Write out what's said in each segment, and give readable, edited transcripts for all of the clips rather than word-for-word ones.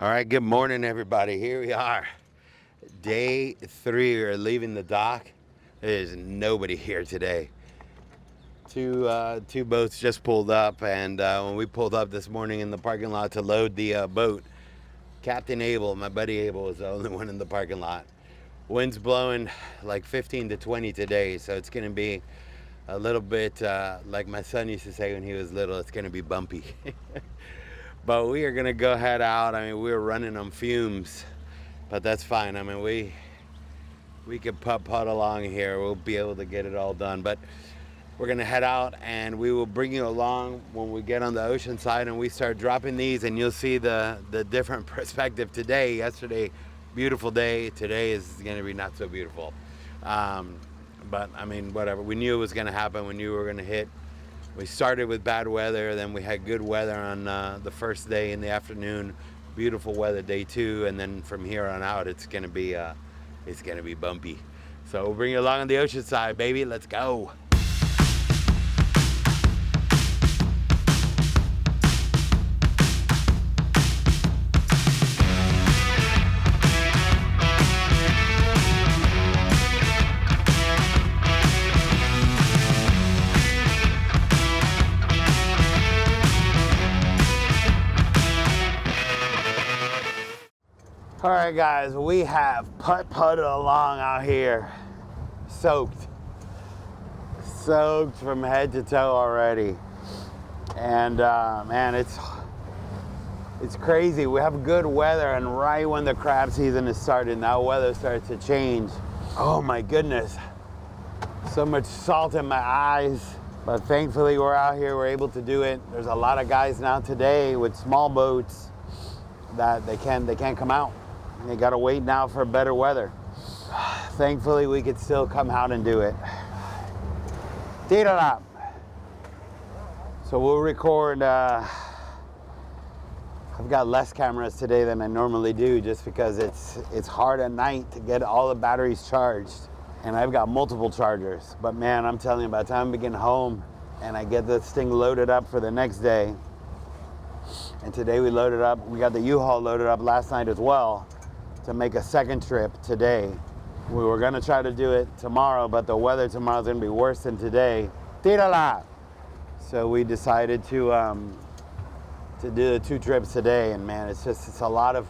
All right, good morning, everybody. Here we are. Day 3, we're leaving the dock. There's nobody here today. Two boats just pulled up, and when we pulled up this morning in the parking lot to load the boat, Captain Abel, my buddy Abel, was the only one in the parking lot. Wind's blowing like 15 to 20 today, so it's going to be a little bit, like my son used to say when he was little, it's going to be bumpy. But we are gonna go head out. I mean, we're running on fumes, but that's fine. I mean, we could putt along here. We'll be able to get it all done. But we're gonna head out, and we will bring you along when we get on the ocean side and we start dropping these, and you'll see the different perspective today. Yesterday, beautiful day. Today is gonna be not so beautiful. But I mean, whatever. We knew it was gonna happen. We knew we were gonna hit. We started with bad weather, then we had good weather on the first day in the afternoon, beautiful weather day 2, and then from here on out it's gonna be bumpy. So we'll bring you along on the ocean side, baby. Let's go. All right, guys, we have putted along out here, soaked from head to toe already, and man, it's crazy. We have good weather, and right when the crab season is starting, that weather starts to change. Oh my goodness, so much salt in my eyes, but thankfully we're out here, we're able to do it. There's a lot of guys now today with small boats that they can't come out. They gotta wait now for better weather. Thankfully, we could still come out and do it. Tira. So we'll record. I've got less cameras today than I normally do, just because it's hard at night to get all the batteries charged, and I've got multiple chargers. But man, I'm telling you, by the time we get home and I get this thing loaded up for the next day, and today we loaded up. We got the U-Haul loaded up last night as well, to make a second trip today. We were gonna try to do it tomorrow, but the weather tomorrow is gonna be worse than today. Tirala! So we decided to do the 2 trips today, and man, it's a lot of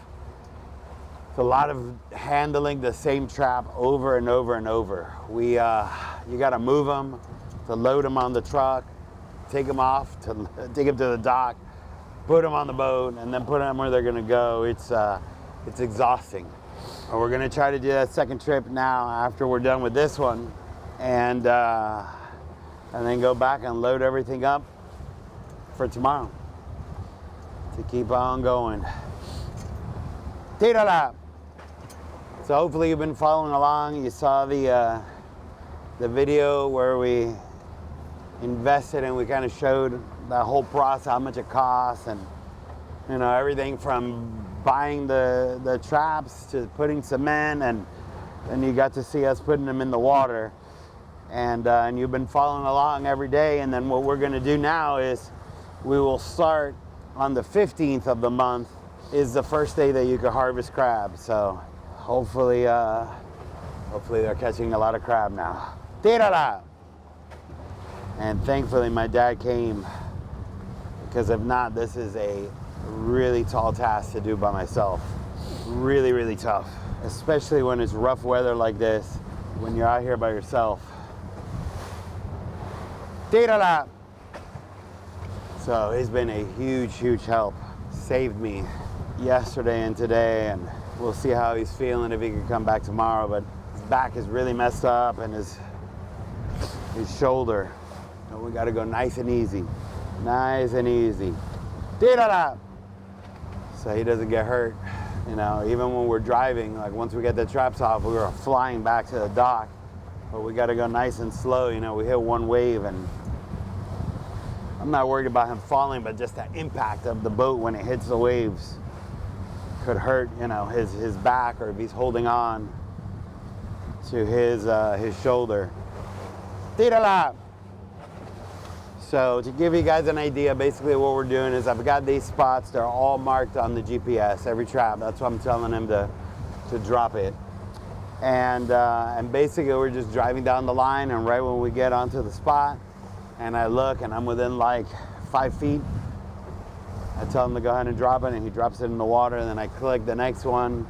handling the same trap over and over and over. You gotta move them, to load them on the truck, take them off, to take them to the dock, put them on the boat, and then put them where they're gonna go. It's exhausting. We're gonna try to do that second trip now after we're done with this one, and then go back and load everything up for tomorrow to keep on going. Tirala. So hopefully you've been following along. You saw the video where we invested and we kind of showed the whole process, how much it costs, and everything from buying the traps to putting cement, and you got to see us putting them in the water, and you've been following along every day. And then what we're going to do now is we will start on the 15th of the month, is the first day that you can harvest crab. So hopefully they're catching a lot of crab now. Tirala! And thankfully my dad came, because if not, this is a really tall task to do by myself. Really, really tough, especially when it's rough weather like this, when you're out here by yourself. Tirala! So he's been a huge help. Saved me yesterday and today, and we'll see how he's feeling, if he can come back tomorrow. But his back is really messed up, and his shoulder. So we gotta go nice and easy. Nice and easy. Tirala! So he doesn't get hurt. Even when we're driving, like once we get the traps off, we were flying back to the dock. But we gotta go nice and slow. We hit one wave, and I'm not worried about him falling, but just the impact of the boat when it hits the waves could hurt, his back, or if he's holding on to his shoulder. Tirala! So to give you guys an idea, basically what we're doing is I've got these spots. They're all marked on the GPS, every trap. That's why I'm telling him to drop it. And basically we're just driving down the line, and right when we get onto the spot and I look and I'm within like 5 feet, I tell him to go ahead and drop it, and he drops it in the water, and then I click the next one.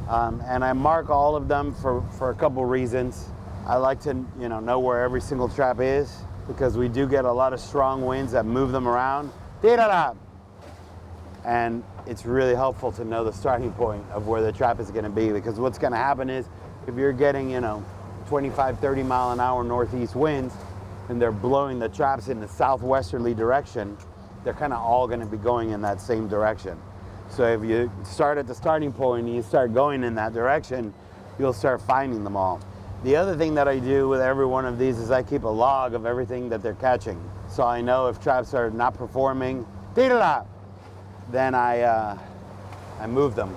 And I mark all of them for a couple reasons. I like to know where every single trap is, because we do get a lot of strong winds that move them around. And it's really helpful to know the starting point of where the trap is going to be, because what's going to happen is if you're getting 25, 30 mile an hour northeast winds and they're blowing the traps in the southwesterly direction, they're kind of all going to be going in that same direction. So if you start at the starting point and you start going in that direction, you'll start finding them all. The other thing that I do with every one of these is I keep a log of everything that they're catching. So I know if traps are not performing, then I move them,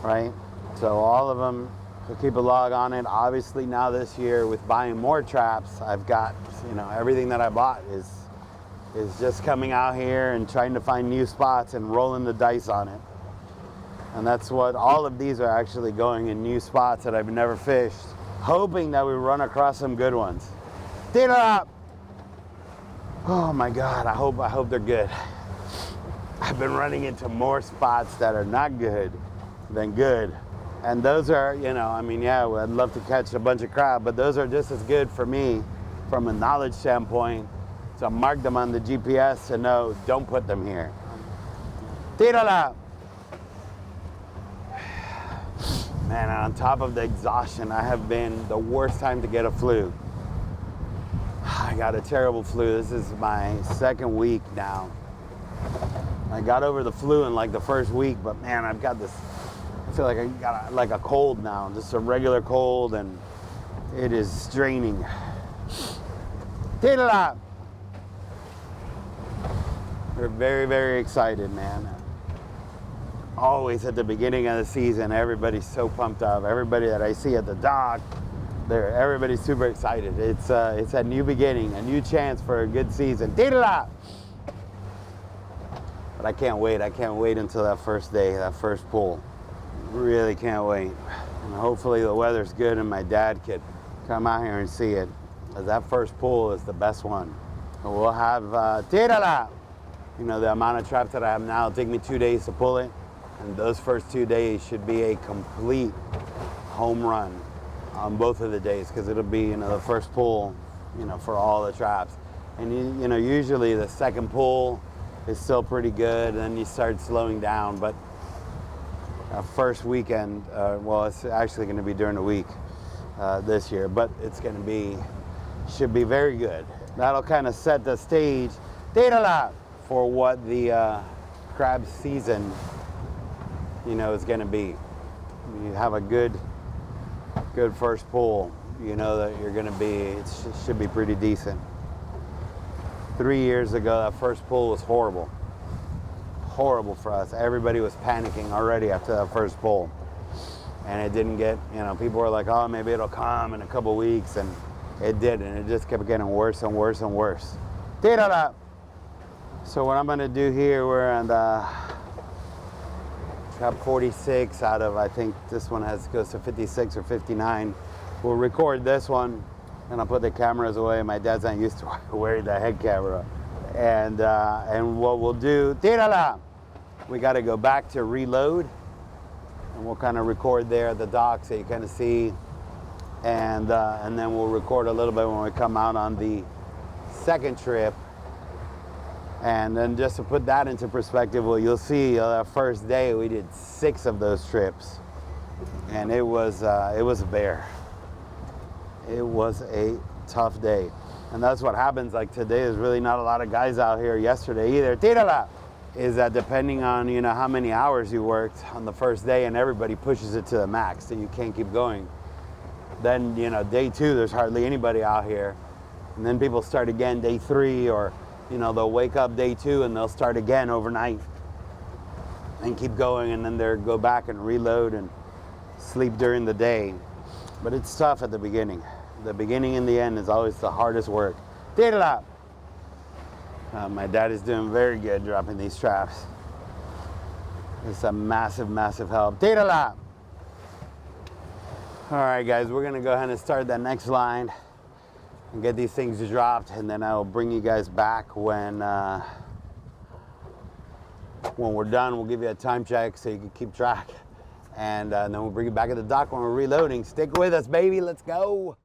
right? So all of them, so keep a log on it. Obviously now this year with buying more traps, I've got, everything that I bought is just coming out here and trying to find new spots and rolling the dice on it. And that's what all of these are actually going in, new spots that I've never fished, hoping that we run across some good ones. Oh my God, I hope they're good. I've been running into more spots that are not good than good. And those are, yeah, I'd love to catch a bunch of crab, but those are just as good for me from a knowledge standpoint. So mark them on the GPS to know, don't put them here. Man, on top of the exhaustion, I have been the worst time to get a flu. I got a terrible flu. This is my second week now. I got over the flu in like the first week, but man, I've got this, I feel like I got like a cold now, just a regular cold, and it is draining. We're very, very excited, man. Always at the beginning of the season, everybody's so pumped up. Everybody that I see at the dock, everybody's super excited. It's a new beginning, a new chance for a good season. But I can't wait. I can't wait until that first day, that first pull. Really can't wait. And hopefully the weather's good and my dad could come out here and see it, because that first pull is the best one. And we'll have the amount of traps that I have now, it'll take me 2 days to pull it. And those first 2 days should be a complete home run on both of the days, because it'll be, the first pull, for all the traps. And usually the second pull is still pretty good, and then you start slowing down. But first weekend, well, it's actually going to be during the week this year, but it's going to be, should be very good. That'll kind of set the stage for what the crab season, is going to be. You have a good first pull, that you're going to be, it should be pretty decent. 3 years ago, that first pull was horrible. Horrible for us. Everybody was panicking already after that first pull. And it didn't get, people were like, oh, maybe it'll come in a couple weeks, and it didn't. It just kept getting worse and worse and worse. So what I'm going to do here, we're on trap 46 out of, I think this one goes to 56 or 59. We'll record this one, and I'll put the cameras away. My dad's not used to wearing the head camera. And what we'll do, we got to go back to reload, and we'll kind of record there at the dock so you kind of see. And then we'll record a little bit when we come out on the second trip. And then just to put that into perspective, well, you'll see that first day we did 6 of those trips, and it was a bear. It was a tough day, and that's what happens. Like today, there's really not a lot of guys out here. Yesterday either. Is that depending on how many hours you worked on the first day, and everybody pushes it to the max, so you can't keep going. Then day 2, there's hardly anybody out here, and then people start again day 3, or they'll wake up day 2 and they'll start again overnight and keep going, and then they'll go back and reload and sleep during the day. But it's tough at the beginning. The beginning and the end is always the hardest work. My dad is doing very good dropping these traps. It's a massive, massive help. Tira la! All right, guys, we're gonna go ahead and start that next line and get these things dropped, and then I will bring you guys back when we're done. We'll give you a time check so you can keep track, and then we'll bring you back at the dock when we're reloading. Stick with us, baby. Let's go.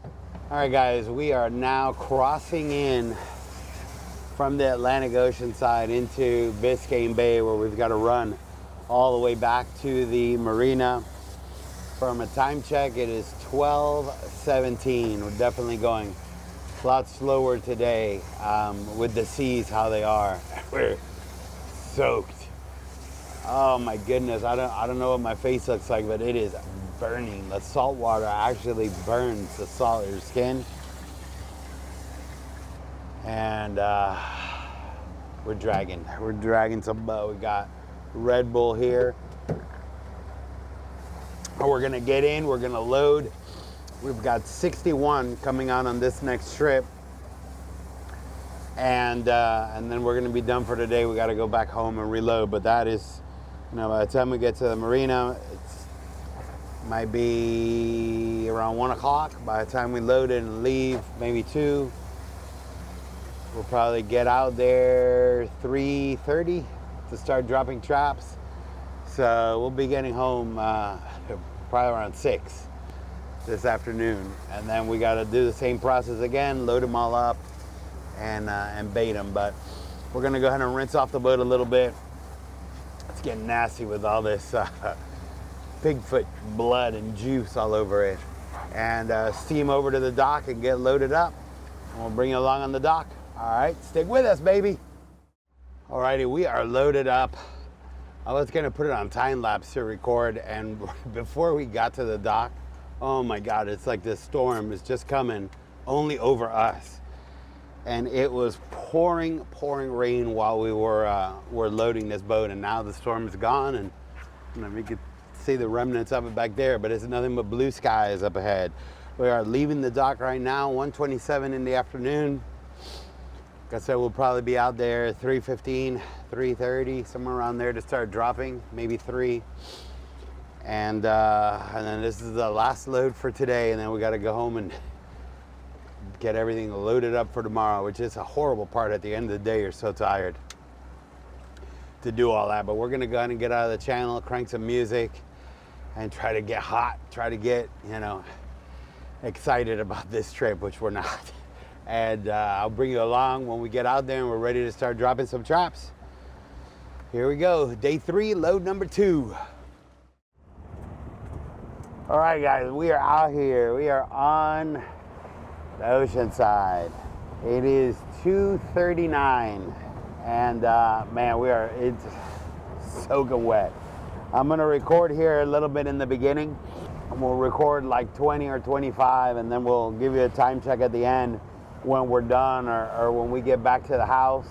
All right, guys, we are now crossing in from the Atlantic Ocean side into Biscayne Bay, where we've got to run all the way back to the marina. From a time check, it is 12:17. We're definitely going a lot slower today with the seas how they are. We're soaked. Oh my goodness, I don't know what my face looks like, but it is burning. The salt water actually burns the salt in your skin. And we're dragging some we got Red Bull here. We're gonna get in, we're gonna load. We've got 61 coming out on this next trip, and then we're gonna be done for today. We got to go back home and reload. But that is, by the time we get to the marina, it's might be around 1 o'clock. By the time we load it and leave, maybe 2. We'll probably get out there 3:30 to start dropping traps. So we'll be getting home probably around 6 this afternoon. And then we got to do the same process again, load them all up and bait them. But we're going to go ahead and rinse off the boat a little bit. It's getting nasty with all this Bigfoot blood and juice all over it. And steam over to the dock and get loaded up. And we'll bring you along on the dock. All right, stick with us, baby. All righty, we are loaded up. I was gonna put it on time lapse to record, and before we got to the dock, oh my God, it's like this storm is just coming only over us. And it was pouring rain while we were loading this boat, and now the storm is gone, and we could see the remnants of it back there, but it's nothing but blue skies up ahead. We are leaving the dock right now, 1:27 in the afternoon. Like I said, we'll probably be out there 3:15, 3:30, somewhere around there to start dropping, maybe 3. And then this is the last load for today, and then we got to go home and get everything loaded up for tomorrow, which is a horrible part. At the end of the day, you're so tired to do all that. But we're gonna go ahead and get out of the channel, crank some music, and try to get hot, try to get, excited about this trip, which we're not. And I'll bring you along when we get out there and we're ready to start dropping some traps. Here we go, day 3, load number 2. All right, guys, we are out here. We are on the ocean side. It is 2:39, and man, it's soaking wet. I'm gonna record here a little bit in the beginning, and we'll record like 20 or 25, and then we'll give you a time check at the end when we're done, or when we get back to the house.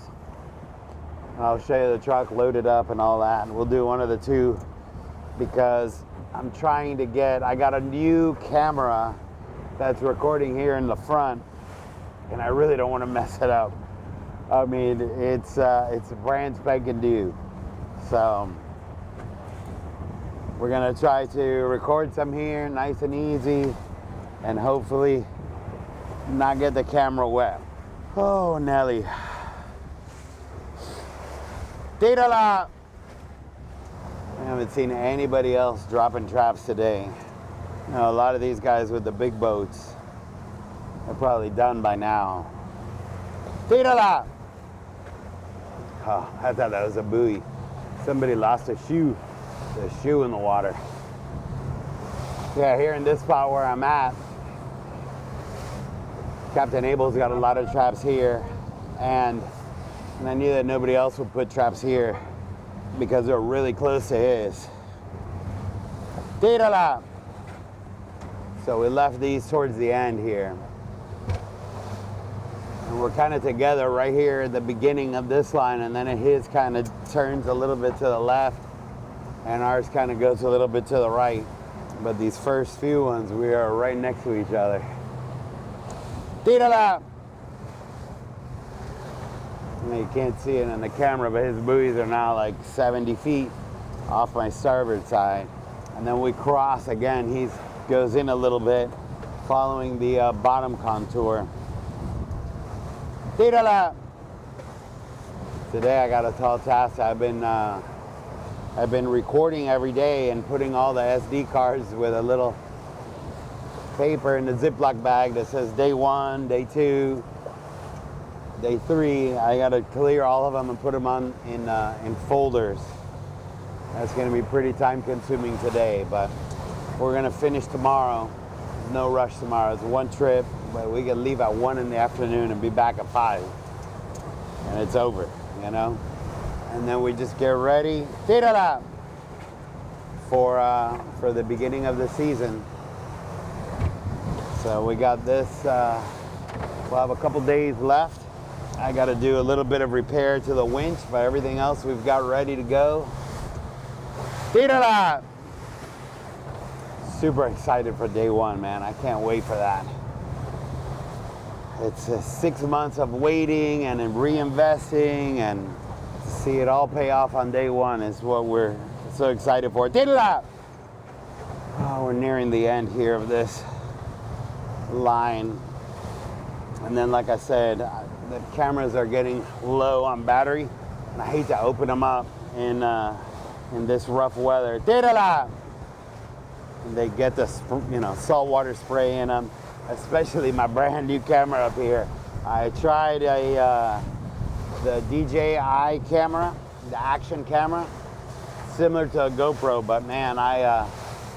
I'll show you the truck loaded up and all that, and we'll do one of the two, because I'm trying to I got a new camera that's recording here in the front, and I really don't want to mess it up. I mean, it's brand spanking new. So we're gonna try to record some here, nice and easy, and hopefully not get the camera wet. Oh, Nelly. Tira-la! I haven't seen anybody else dropping traps today. A lot of these guys with the big boats are probably done by now. Tira-la! Oh, I thought that was a buoy. Somebody lost a shoe in the water. Yeah, here in this spot where I'm at, Captain Abel's got a lot of traps here, and I knew that nobody else would put traps here because they're really close to his. Tira-la! So we left these towards the end here. And we're kind of together right here at the beginning of this line, and then his kind of turns a little bit to the left, and ours kind of goes a little bit to the right. But these first few ones, we are right next to each other. Tira-la! You can't see it on the camera, but his buoys are now like 70 feet off my starboard side. And then we cross again. He goes in a little bit, following the bottom contour. Tírala! Today I got a tall task. I've been recording every day and putting all the SD cards with a little paper in the Ziploc bag that says day 1, day 2, day 3. I got to clear all of them and put them on in folders. That's going to be pretty time consuming today, but we're going to finish tomorrow. There's no rush tomorrow. It's one trip, but we can leave at 1 in the afternoon and be back at 5. And it's over, you know? And then we just get ready, tírala, for the beginning of the season. So we got this, we'll have a couple days left. I got to do a little bit of repair to the winch, but everything else we've got ready to go. Tírala! Super excited for day 1, man. I can't wait for that. It's 6 months of waiting and reinvesting, and to see it all pay off on day 1 is what we're so excited for. Tírala! Oh, we're nearing the end here of this line. And then, like I said, the cameras are getting low on battery, and I hate to open them up in this rough weather. Tírala! And they get the saltwater spray in them, especially my brand new camera up here. I tried the DJI camera, the action camera, similar to a GoPro, but man, I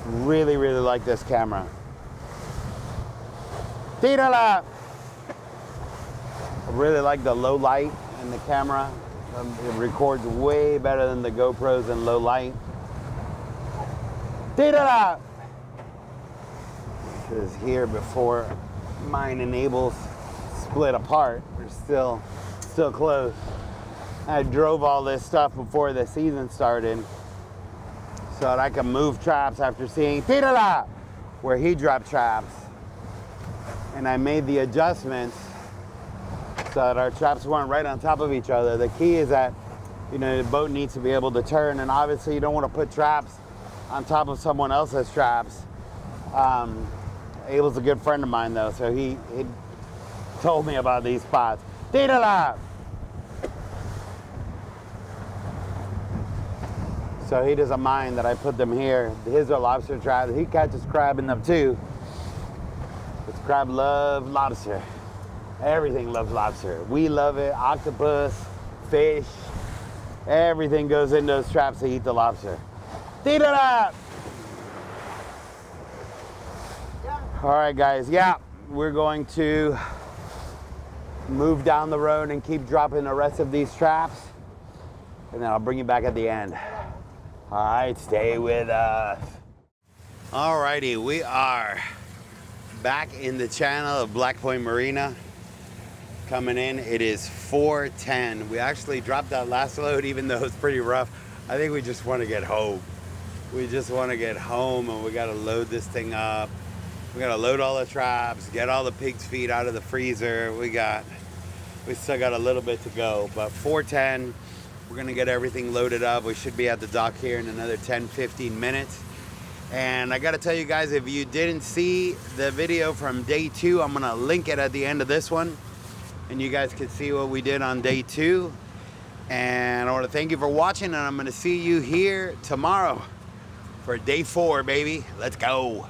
really like this camera. Tírala! I really like the low light in the camera. It records way better than the GoPros in low light. Tírala! This is here before mine and Abel's split apart. We're still close. I drove all this stuff before the season started so that I can move traps after seeing tírala where he dropped traps. And I made the adjustments so that our traps weren't right on top of each other. The key is that, the boat needs to be able to turn, and obviously you don't want to put traps on top of someone else's traps. Abel's a good friend of mine though, so he told me about these spots. Tírala! So he doesn't mind that I put them here. His are lobster traps. He catches crab in them too. Because crab love lobster. Everything loves lobster. We love it. Octopus, fish, everything goes in those traps to eat the lobster. Tírala! All right, guys. Yeah, we're going to move down the road and keep dropping the rest of these traps, and then I'll bring you back at the end. All right, stay with us. All righty, we are back in the channel of Black Point Marina. Coming in, it is 4:10. We actually dropped that last load, even though it's pretty rough. I think we just want to get home. We just want to get home, and we got to load this thing up. We got to load all the traps, get all the pig's feet out of the freezer. We still got a little bit to go, but 4:10, we're gonna get everything loaded up. We should be at the dock here in another 10-15 minutes. And I gotta tell you guys, if you didn't see the video from day 2, I'm gonna link it at the end of this one, and you guys can see what we did on day 2. And I want to thank you for watching, and I'm gonna see you here tomorrow for day 4, baby. Let's go.